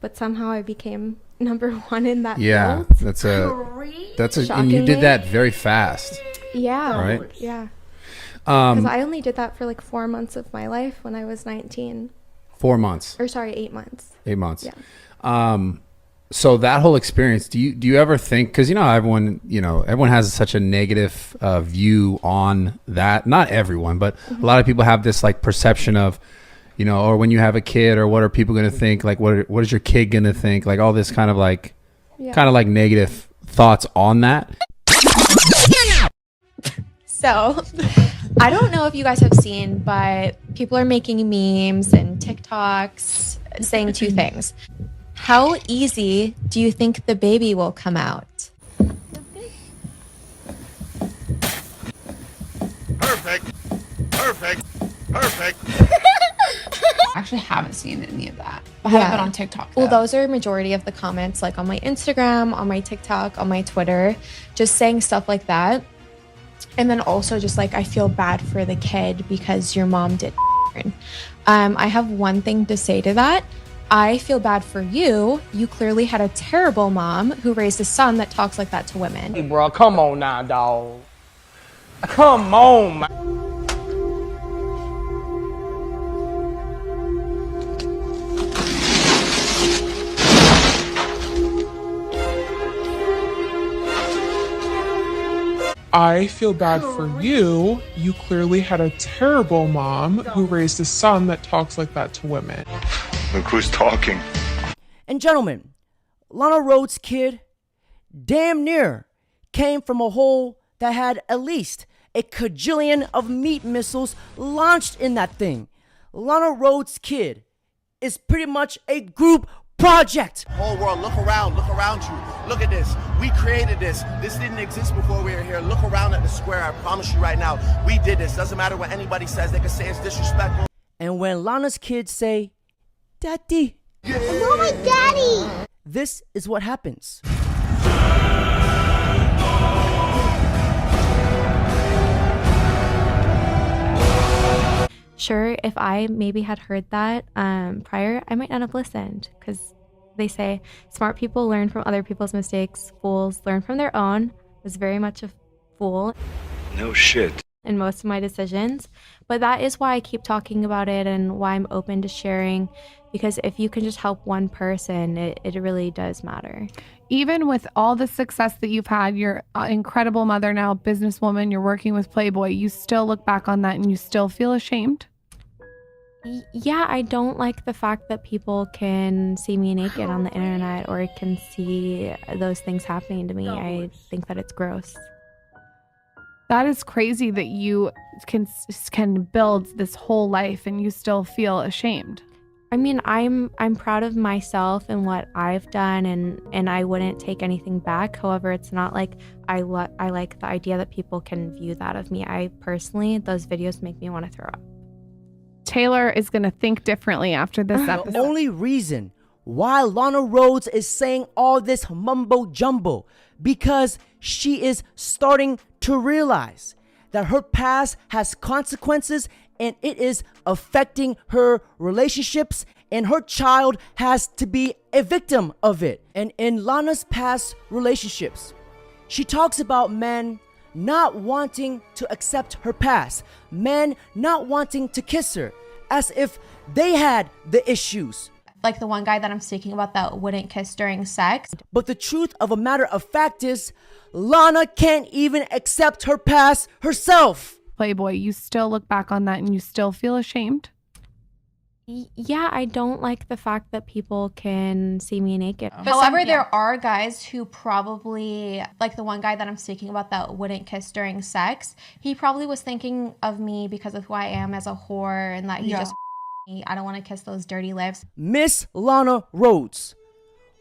but somehow I became number one in that Yeah, field. that's a, and you did that very fast. Yeah. Right? Yeah. Because I only did that for like 4 months of my life when I was 19. 4 months. Or sorry, 8 months. 8 months. Yeah. So that whole experience, do you ever think, because everyone has such a negative view on that. Not everyone, but a lot of people have this like perception of, or when you have a kid, or what are people going to think? Like, what is your kid going to think? Like all this kind of like negative thoughts on that. So I don't know if you guys have seen, but people are making memes and TikToks saying two things. How easy do you think the baby will come out? Perfect. I actually haven't seen any of that. I haven't been on TikTok, though. Well, those are a majority of the comments, like on my Instagram, on my TikTok, on my Twitter, just saying stuff like that. And then also just like, I feel bad for the kid because your mom did. I have one thing to say to that. I feel bad for you. You clearly had a terrible mom who raised a son that talks like that to women. Hey, bro, come on now, dog. Come on, man. I feel bad for you. You clearly had a terrible mom who raised a son that talks like that to women. Look who's talking. And gentlemen, Lana Rhoades' kid damn near came from a hole that had at least a cajillion of meat missiles launched in that thing. Lana Rhoades' kid is pretty much a group project. Whole world, look around you. Look at this. We created this. This didn't exist before we were here. Look around at the square. I promise you right now, we did this. Doesn't matter what anybody says. They can say it's disrespectful. And when Lana's kids say, Daddy, Mama, Daddy, this is what happens. Sure, if I maybe had heard that prior, I might not have listened, because they say smart people learn from other people's mistakes, fools learn from their own. I was very much a fool. No shit. In most of my decisions, but that is why I keep talking about it and why I'm open to sharing, because if you can just help one person, it really does matter. Even with all the success that you've had, you're an incredible mother now, businesswoman, you're working with Playboy, you still look back on that and you still feel ashamed? Yeah, I don't like the fact that people can see me naked on the internet or can see those things happening to me. I think that it's gross. That is crazy that you can build this whole life and you still feel ashamed. I mean, I'm proud of myself and what I've done, and I wouldn't take anything back. However, it's not like I like the idea that people can view that of me. I personally, those videos make me want to throw up. Taylor is going to think differently after this episode. The only reason why Lana Rhoades is saying all this mumbo jumbo, because she is starting to realize that her past has consequences and it is affecting her relationships, and her child has to be a victim of it. And in Lana's past relationships, she talks about men not wanting to accept her past, men not wanting to kiss her, as if they had the issues. Like the one guy that I'm speaking about that wouldn't kiss during sex. But the truth of a matter of fact is, Lana can't even accept her past herself. Playboy, you still look back on that and you still feel ashamed? Yeah, I don't like the fact that people can see me naked. However, there are guys who probably, like the one guy that I'm speaking about that wouldn't kiss during sex, he probably was thinking of me because of who I am as a whore and that he just me. I don't want to kiss those dirty lips. Miss Lana Rhoades,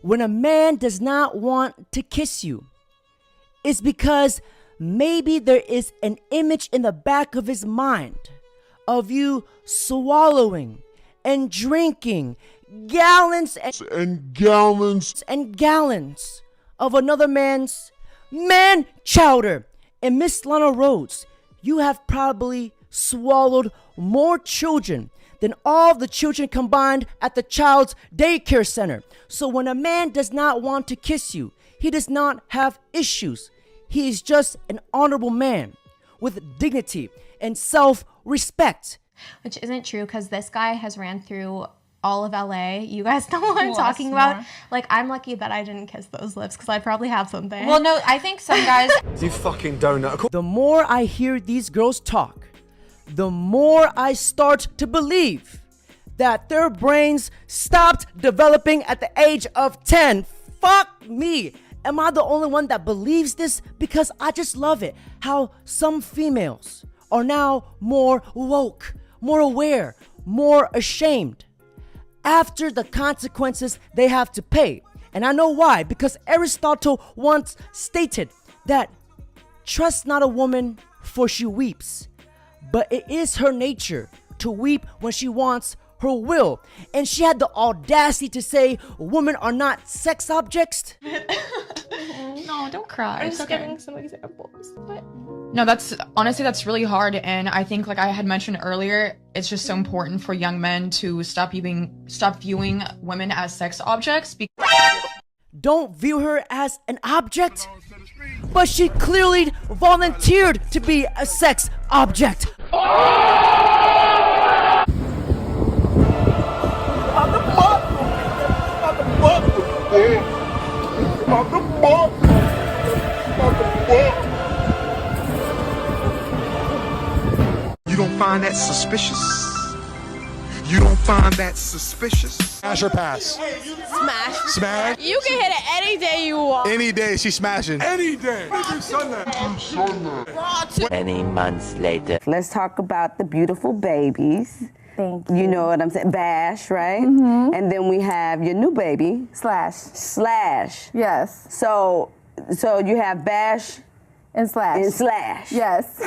when a man does not want to kiss you, it's because maybe there is an image in the back of his mind of you swallowing and drinking gallons and gallons of another man's man chowder. And Miss Lana Rhoades, you have probably swallowed more children than all the children combined at the child's daycare center. So when a man does not want to kiss you, he does not have issues. He is just an honorable man with dignity and self-respect. Which isn't true because this guy has ran through all of LA. You guys know what I'm talking about. Like, I'm lucky that I didn't kiss those lips because I'd probably have something. Well, no, I think some guys... You fucking donut. The more I hear these girls talk, the more I start to believe that their brains stopped developing at the age of 10. Fuck me. Am I the only one that believes this? Because I just love it how some females are now more woke, more aware, more ashamed after the consequences they have to pay. And I know why, because Aristotle once stated that trust not a woman for she weeps, but it is her nature to weep when she wants her will. And she had the audacity to say women are not sex objects. No, don't cry. I'm just giving some examples. But No, that's honestly, that's really hard. And I think, like I had mentioned earlier, it's just so important for young men to stop viewing women as sex objects. Don't view her as an object, but she clearly volunteered to be a sex object. You don't find that suspicious? You don't find that suspicious? Smash or pass? Smash. Smash? You can hit it any day you want. Any day she's smashing. Any day. Many months later. Let's talk about the beautiful babies. Thank you. You know what I'm saying? Bash, right? Mm-hmm. And then we have your new baby. Slash. Yes. So you have Bash And Slash. Yes.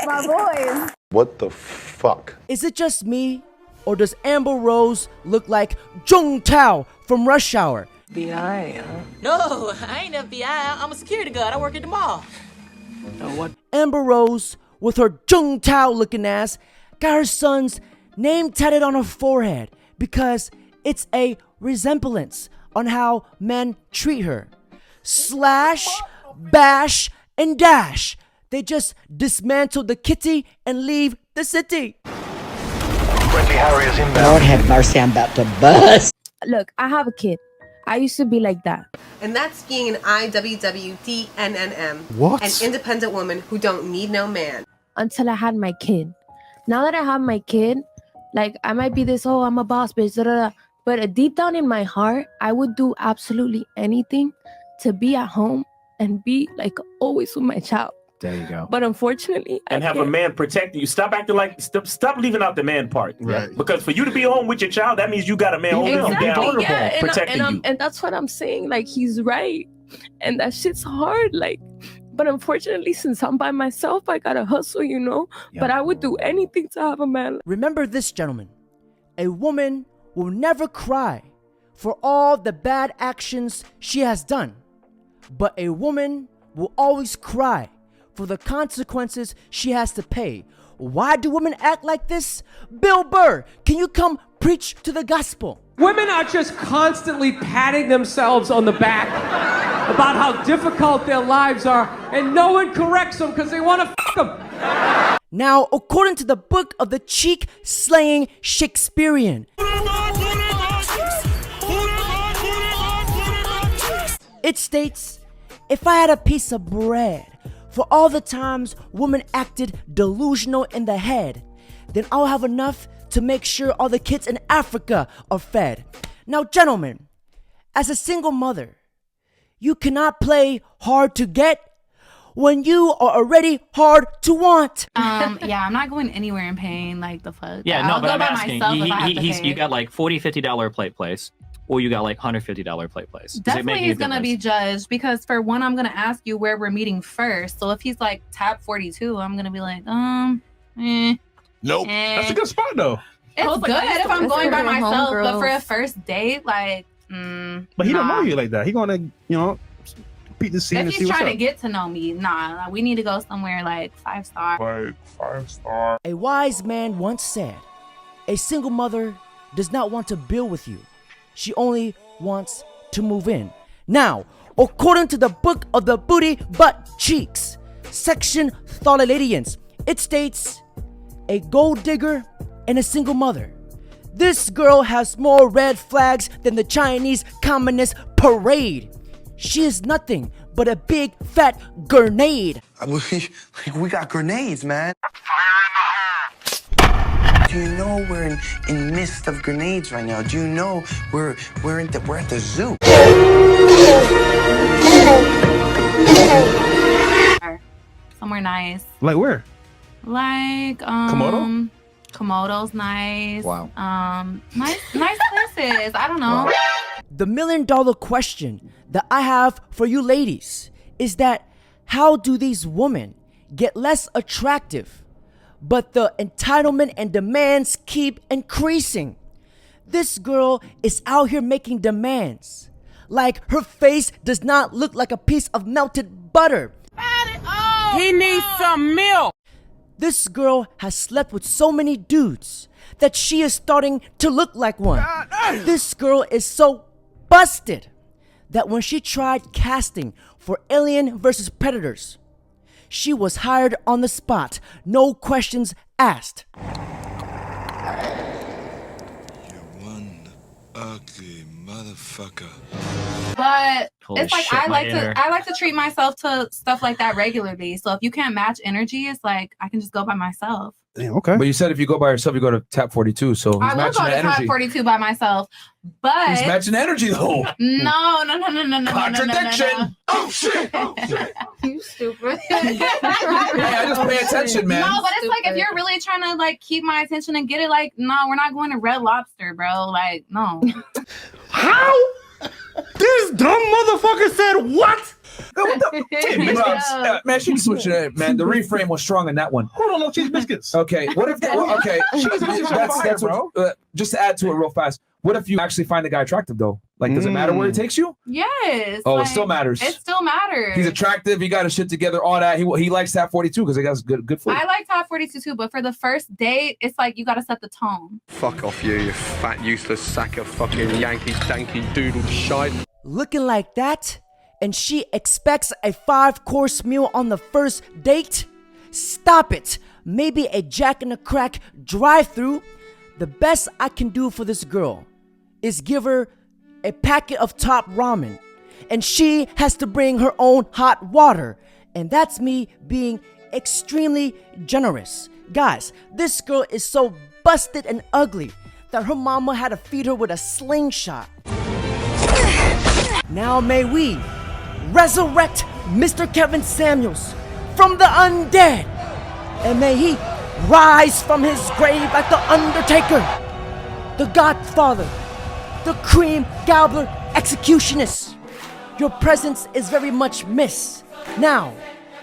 My boys. What the fuck? Is it just me, or does Amber Rose look like Jung Tao from Rush Hour? FBI, huh? No, I ain't FBI. I'm a security guard. I work at the mall. Amber Rose, with her Jung Tao looking ass, got her son's name tatted on her forehead because it's a resemblance on how men treat her. Slash, bash, and dash. They just dismantle the kitty and leave the city. Friendly Harriers inbound. Lord have mercy, I'm about to bust. Look, I have a kid. I used to be like that. And that's being an IWWDNNM. What? An independent woman who don't need no man. Until I had my kid. Now that I have my kid, like, I might be this, oh, I'm a boss bitch, da, da, da. But deep down in my heart, I would do absolutely anything to be at home and be, like, always with my child. There you go. But unfortunately, And have a man protecting you. Stop acting like, stop leaving out the man part. Right. Because for you to be home with your child, that means you got a man holding you down, yeah, protecting you. And that's what I'm saying. Like, he's right. And that shit's hard. Like, but unfortunately, since I'm by myself, I gotta hustle, you know? Yeah. But I would do anything to have a man. Remember this, gentlemen. A woman will never cry for all the bad actions she has done. But a woman will always cry for the consequences she has to pay. Why do women act like this? Bill Burr, can you come preach to the gospel? Women are just constantly patting themselves on the back about how difficult their lives are, and no one corrects them because they want to f them. Now, according to the book of the cheek-slaying Shakespearean, it states, if I had a piece of bread for all the times women acted delusional in the head, then I'll have enough to make sure all the kids in Africa are fed. Now, gentlemen, as a single mother, you cannot play hard to get when you are already hard to want. Yeah, I'm not going anywhere in pain. Like, the fuck. Yeah, no, I'll but go I'm by asking. myself if I have to pay. You got like $40, $50 plate place, or you got like $150 plate place. Does it Definitely make he's gonna be judged because, for one, I'm gonna ask you where we're meeting first. So if he's like tab 42, I'm gonna be like, Nope. That's a good spot though. It's like, good if I'm going by myself, but for a homegirls. first date, like, But he don't know you like that. He gonna, beat the scene if and see he's what's trying up. to get to know me, nah, we need to go somewhere like 5-star. Like 5-star. A wise man once said, A single mother does not want to build with you. She only wants to move in. Now, according to the Book of the Booty Butt Cheeks, section Tholalidians, it states, a gold digger and a single mother. This girl has more red flags than the Chinese Communist parade. She is nothing but a big fat grenade. We got grenades, man. Do you know we're in midst of grenades right now? Do you know we're at the zoo? Somewhere nice. Like where? Like Komodo? Komodo's nice. Wow. Nice places. I don't know. The $1 million question that I have for you ladies is that how do these women get less attractive, but the entitlement and demands keep increasing? This girl is out here making demands. Like her face does not look like a piece of melted butter. He needs some milk. This girl has slept with so many dudes that she is starting to look like one. This girl is so busted that when she tried casting for Alien vs. Predators, she was hired on the spot, no questions asked. Ugly motherfucker. But Holy it's like shit, I my inner- like to treat myself to stuff like that regularly. So if you can't match energy, it's like I can just go by myself. Damn, okay. But you said if you go by yourself, you go to Tap 42. So I will go to Top 42 by myself, but He's matching energy though. No. Contradiction. Oh shit! You stupid. Hey, I just pay attention, man. No, but it's like if you're really trying to like keep my attention and get it, like no, we're not going to Red Lobster, bro. Like no. How? This dumb motherfucker said what? Man, she switched it, man. The reframe was strong in that one. Hold on, no cheese biscuits. Okay, what if? Okay, Cheese biscuits are fire, that's bro. what, just to add to it real fast. What if you actually find the guy attractive though? Like, does it matter where he takes you? Yes. Oh, like, it still matters. It still matters. He's attractive. He got his shit together. All that. He likes Tap 42 because he got good food. I like Top 42 too, but for the first date, it's like you got to set the tone. Fuck off you fat useless sack of fucking Yankee danky doodle shite. Looking like that, and she expects a 5-course meal on the first date? Stop it. Maybe a Jack in the Crack drive-thru. The best I can do for this girl is give her a packet of top ramen, and she has to bring her own hot water, and that's me being extremely generous. Guys, this girl is so busted and ugly that her mama had to feed her with a slingshot. Now may we resurrect Mr. Kevin Samuels from the undead, and may he rise from his grave like the Undertaker, the Godfather, the Cream Gobbler Executionist. Your presence is very much missed. Now,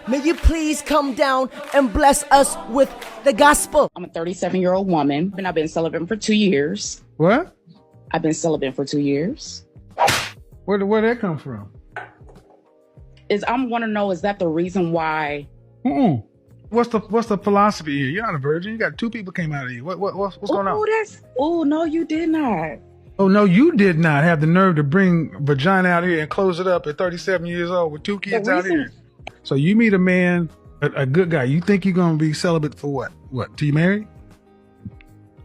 may you please come down and bless us with the gospel. I'm a 37-year-old woman, and I've been celibate for 2 years. What? I've been celibate for 2 years. Where'd that come from? I'm want to know, is that the reason why? What's the philosophy here? You're not a virgin. You got 2 people came out of you. What's going on? Oh no, you did not. Oh no, you did not have the nerve to bring vagina out here and close it up at 37 years old with 2 kids out here. So you meet a man, a good guy. You think you're gonna be celibate for what? What? Till you married?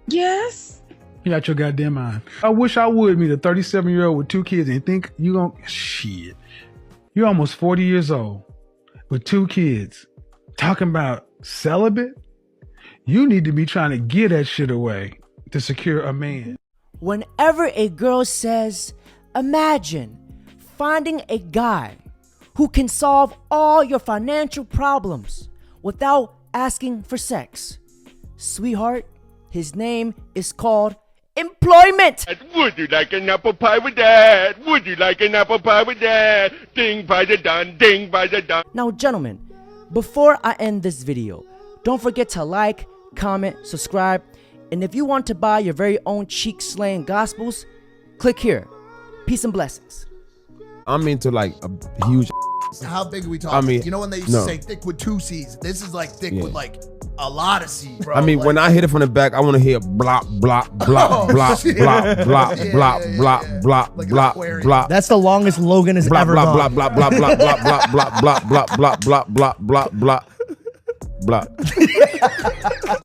Yes. You got your goddamn mind. I wish I would meet a 37-year-old with 2 kids and think you gonna shit. You're almost 40 years old with 2 kids talking about celibate. You need to be trying to get that shit away to secure a man. Whenever a girl says, imagine finding a guy who can solve all your financial problems without asking for sex. Sweetheart, his name is called employment. Would you like an apple pie with that? Would you like an apple pie with that? Ding by the dun, ding by the dun. Now, gentlemen, before I end this video, don't forget to like, comment, subscribe, and if you want to buy your very own cheek slaying gospels, click here. Peace and blessings. I'm into like a huge. How big are we talking? I mean, you know when they used no. to say thick with 2 C's? This is like thick with like a lot of seed, bro. I mean, when I hit it from the back, I want to hear blop, blop, blop, blop, blop, blop, blop, blop, blop, blop, blop. That's the longest Logan has ever gone. Blop, blop, blop, blop, blop, blop, blop, blop, blop, blop, blop, blop, blop, blop, blop.